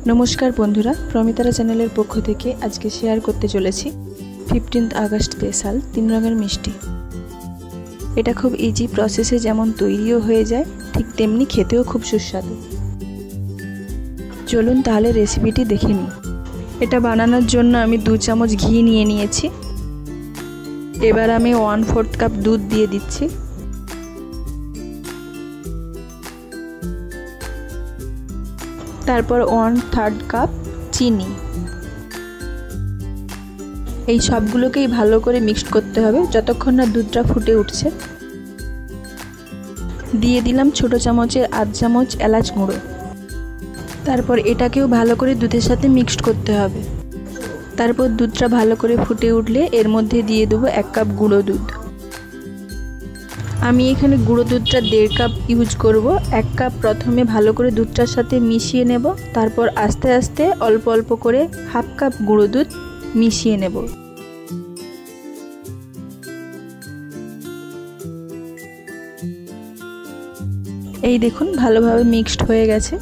नमस्कार बंधुरा प्रमितारा चैनलेर पक्ष थेके आज के शेयर करते चलेछि 15 আগস্ট स्पेशल 3 रंगेर मिष्टि। एटा खूब इजी प्रसेसे जेमन तैरिओ हये जाय ठीक तेमनि खेतेओ खूब सुस्वादु। चलुन ताहले रेसिपिटी देखे निई। एटा बानानोर जोन्नो आमि 2 चामच घी निये नियेछि। एबार आमि 1/4 कप दूध दिये दिচ্ছি। तारपर 1/3 कप चीनी। এই সবগুলোকেই ভালো করে মিক্সড করতে হবে যতক্ষণ না দুধটা ফুটে উঠছে। দিয়ে দিলাম ছোট চামচের আধ চামচ এলাচ গুঁড়ো। তারপর এটাকেও ভালো করে দুধের সাথে মিক্সড করতে হবে। তারপর দুধটা ভালো করে ফুটে উঠলে এর মধ্যে দিয়ে দেব 1 কাপ গুঁড়ো দুধ। আমি এখানে গুঁড়ো দুধটা 1.5 কাপ ইউজ করব। 1 কাপ প্রথমে ভালো করে দুধটার সাথে মিশিয়ে নেব, তারপর আস্তে আস্তে অল্প অল্প করে 1/2 কাপ গুঁড়ো দুধ মিশিয়ে নেব। এই দেখুন ভালোভাবে মিক্সড হয়ে গেছে।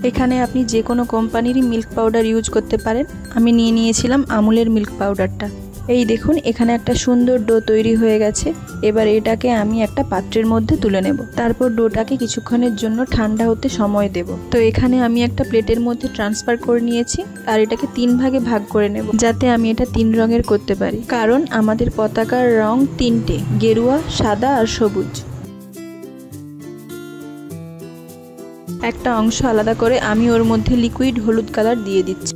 এখানে আপনি যে কোনো কোম্পানিরই মিল্ক পাউডার ইউজ করতে পারেন। আমি নিয়ে নিয়েছিলাম আমুলের মিল্ক পাউডারটা। এই দেখুন এখানে একটা সুন্দর ডো তৈরি হয়ে গেছে। এবার এটাকে আমি একটা পাত্রের মধ্যে তুলে নেব। তারপর ডোটাকে কিছুক্ষণের জন্য ঠান্ডা হতে সময় দেব। তো এখানে আমি একটা প্লেটের মধ্যে ট্রান্সফার করে নিয়েছি আর এটাকে 3 ভাগে ভাগ করে নেব, যাতে আমি এটা 3 রঙের করতে পারি। কারণ আমাদের পতাকার রং 3টে, গেরুয়া, সাদা আর সবুজ। একটা অংশ আলাদা করে আমি ওর মধ্যে লিকুইড হলুদ কালার দিয়ে দিচ্ছি।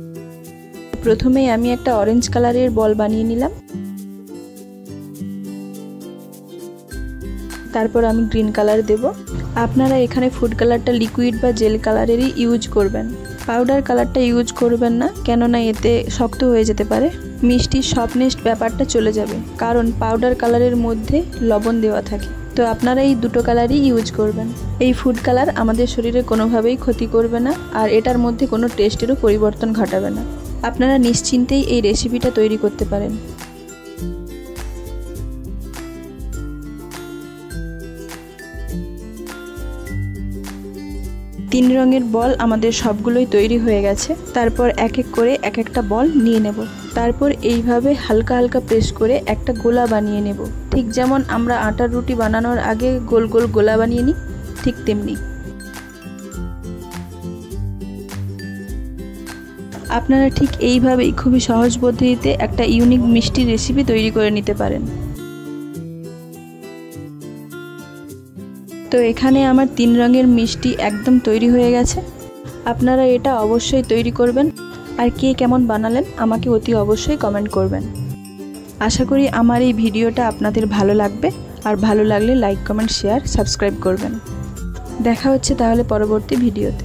প্রথমেই আমি একটা অরেঞ্জ কালারের বল বানিয়ে নিলাম। তারপর আমি গ্রিন কালার দেব। আপনারা এখানে ফুড কালারটা লিকুইড বা জেল কালারেরই ইউজ করবেন। পাউডার কালারটা ইউজ করবেন না, কেননা এতে শক্ত হয়ে যেতে পারে। মিষ্টির সফটনেস ব্যাপারটা চলে যাবে, কারণ পাউডার কালারের মধ্যে লবণ দেওয়া থাকে। তো আপনারা এই দুটো কালারই ইউজ করবেন। এই ফুড কালার আমাদের শরীরে কোনোভাবেই ক্ষতি করবে না আর এটার মধ্যে কোনো টেস্টেরও পরিবর্তন ঘটাবে না। আপনারা নিশ্চিন্তেই এই রেসিপিটা তৈরি করতে পারেন। তিন রঙের বল আমাদের সবগুলোই তৈরি হয়ে গেছে। তারপর এক এক করে এক একটা বল নিয়ে নেব। তারপর এইভাবে হালকা হালকা প্রেস করে একটা গোলা বানিয়ে নেব। ঠিক যেমন আমরা আটার রুটি বানানোর আগে গোল গোল গোলা বানিয়ে নিই, ঠিক তেমনি। আপনারা ঠিক এইভাবেই খুবই সহজ পদ্ধতিতে একটা ইউনিক মিষ্টি রেসিপি তৈরি করে নিতে পারেন। তো এখানে আমার 3 রঙের মিষ্টি একদম তৈরি হয়ে গেছে। আপনারা এটা অবশ্যই তৈরি করবেন আর কে কেমন বানালেন আমাকে অতি অবশ্যই কমেন্ট করবেন। আশা করি আমার এই ভিডিওটা আপনাদের ভালো লাগবে, আর ভালো লাগলে লাইক, কমেন্ট, শেয়ার, সাবস্ক্রাইব করবেন। দেখা হচ্ছে তাহলে পরবর্তী ভিডিওতে।